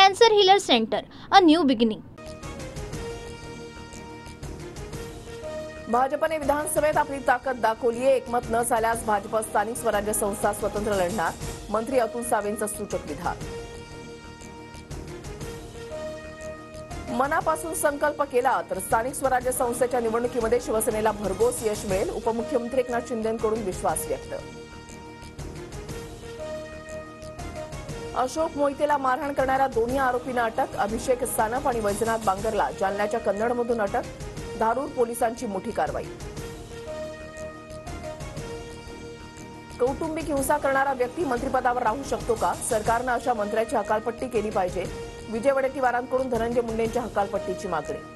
Cancer Healer Center, a new beginning. भाजपने विधानसभेत आपली ताकद दाखवली आहे। एकमत न झाल्यास भाजप स्थानिक स्वराज्य संस्था स्वतंत्र लढणार, मंत्री अतुल सावेंचं सूचक विधान। मनापासून संकल्प केला तर स्थानिक स्वराज्य संस्थेच्या निवडणुकीमध्ये शिवसेनेला भरघोस यश मिळेल, उपमुख्यमंत्री एकनाथ शिंदेंकडून विश्वास व्यक्त। अशोक मोहितेला मारहाण करणाऱ्या दोन्ही आरोपींना अटक, अभिषेक सानप आणि वैजनाथ बांगरला जालन्याच्या कन्नडमधून अटक, धारूर पोलिसांची मोठी कारवाई। कौटुंबिक हिंसा करणारा व्यक्ती मंत्रिपदावर राहू शकतो का? सरकारनं अशा मंत्र्याची हकालपट्टी केली पाहिजे, विजय वडेट्टीवारांकडून धनंजय मुंडेंच्या हकालपट्टीची मागणी।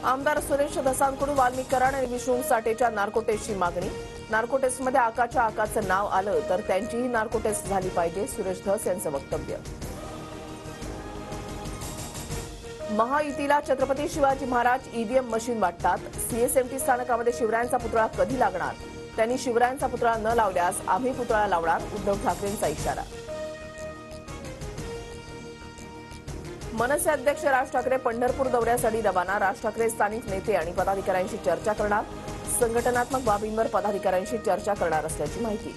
आमदार सुरेश धसांकडून वाल्मिक कराड आणि विष्णू साठेच्या नार्कोटेसची मागणी। नार्कोटेसमध्ये आकाच्या आकाचं नाव आलं तर त्यांचीही नार्कोटेस झाली पाहिजे, सुरेश धस यांचं वक्तव्य। महायुतीला छत्रपती शिवाजी महाराज ईव्हीएम मशीन वाटतात, सीएसएमटी स्थानकामध्ये शिवरायांचा पुतळा कधी लागणार? त्यांनी शिवरायांचा पुतळा न लावल्यास आम्ही पुतळा लावणार, उद्धव ठाकरेंचा इशारा। मनसे अध्यक्ष राज ठाकरे पंढरपूर दौऱ्यासाठी रवाना, राज ठाकरे स्थानिक नेते आणि पदाधिकाऱ्यांशी चर्चा करणार, संघटनात्मक बाबींवर पदाधिकाऱ्यांशी चर्चा करणार असल्याची माहिती।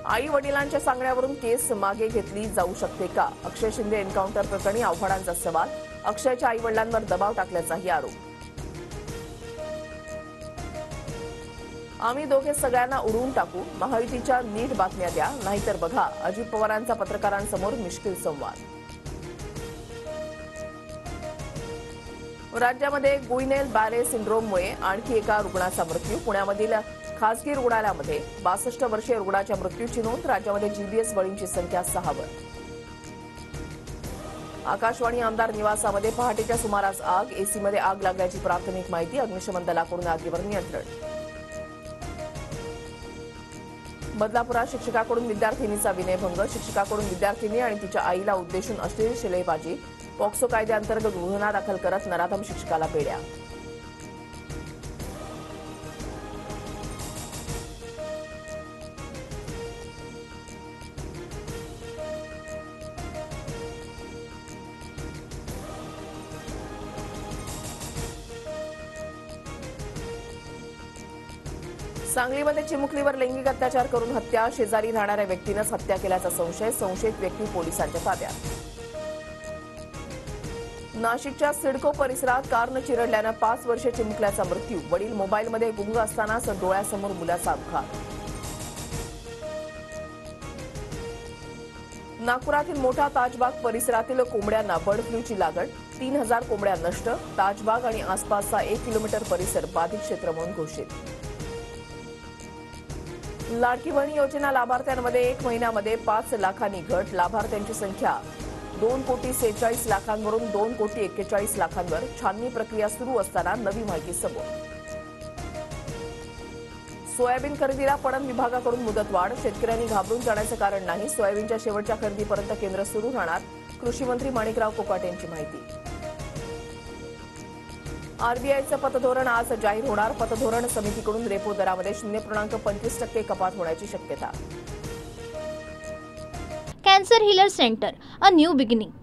आई वडिलांच्या सांगण्यावरून केस मागे घेतली जाऊ शकते का? अक्षय शिंदे एन्काउंटर प्रकरणी आव्हाडांचा सवाल, अक्षयच्या आई वडिलांवर दबाव टाकल्याचाही आरोप। आम्ही दोघे सगळ्यांना उडवून टाकू, महायुतीच्या नीट बातम्या द्या, नाहीतर बघा, अजित पवारांचा पत्रकारांसमोर मिश्किल संवाद। राज्यामध्ये गुइनेल बॅरे सिंड्रोममुळे आणखी एका रुग्णाचा मृत्यू, पुण्यामधील खासगी रुग्णालयामध्ये 62 वर्षीय रुग्णाच्या मृत्यूची नोंद, राज्यामध्ये जीबीएस बळींची संख्या 6 वर। आकाशवाणी आमदार निवासामध्ये पहाटेच्या सुमारास आग, एसीमध्ये आग लागल्याची प्राथमिक माहिती, अग्निशमन दलाकडून आगीवर नियंत्रण। बदलापुरात शिक्षकाकडून विद्यार्थिनीचा विनयभंग, शिक्षकाकडून विद्यार्थिनी आणि तिच्या आईला उद्देशून अश्लील शिलेबाजी, पॉक्सो कायद्याअंतर्गत गुन्हा दाखल करत नराधम शिक्षकाला बेड्या। सांगलीमध्ये चिमुकलीवर लैंगिक अत्याचार करून हत्या, शेजारी राहणाऱ्या व्यक्तीनंच हत्या केल्याचा संशय, संशयित व्यक्ती पोलिसांच्या ताब्यात। नाशिकच्या सिडको परिसरात कारनं चिरडल्यानं 5 वर्षीय चिमुकल्याचा मृत्यू, वडील मोबाईलमध्ये गुंग असतानाच डोळ्यासमोर मुलाचा अपघात। नागपुरातील मोठा ताजबाग परिसरातील कोंबड्यांना बर्ड फ्लूची लागण, 3000 कोंबड्या नष्ट, ताजबाग आणि आसपासचा 1 किलोमीटर परिसर बाधित क्षेत्र म्हणून घोषित। लाडकी बहीण योजना लाभार्थ्यांमध्ये 1 महिन्यामध्ये 5 लाखांनी घट, लाभार्थ्यांची संख्या 2,46,00,000 वरून 2,41,00,000 छाननी प्रक्रिया सुरू असताना नवी माहिती समोर। सोयाबीन खरेदीला पणन विभागाकडून मुदतवाढ, शेतकऱ्यांनी घाबरून जाण्याचं कारण नाही, सोयाबीनच्या शेवटच्या खरेदीपर्यंत केंद्र सुरू राहणार, कृषी मंत्री माणिकराव कोकाटे यांची माहिती। आरबीआयचं पतधोरण आज जाहीर होणार, पतधोरण समितीकडून रेपो दरामध्ये 0.25% कपात होण्याची शक्यता। Cancer Healer Center, a new beginning.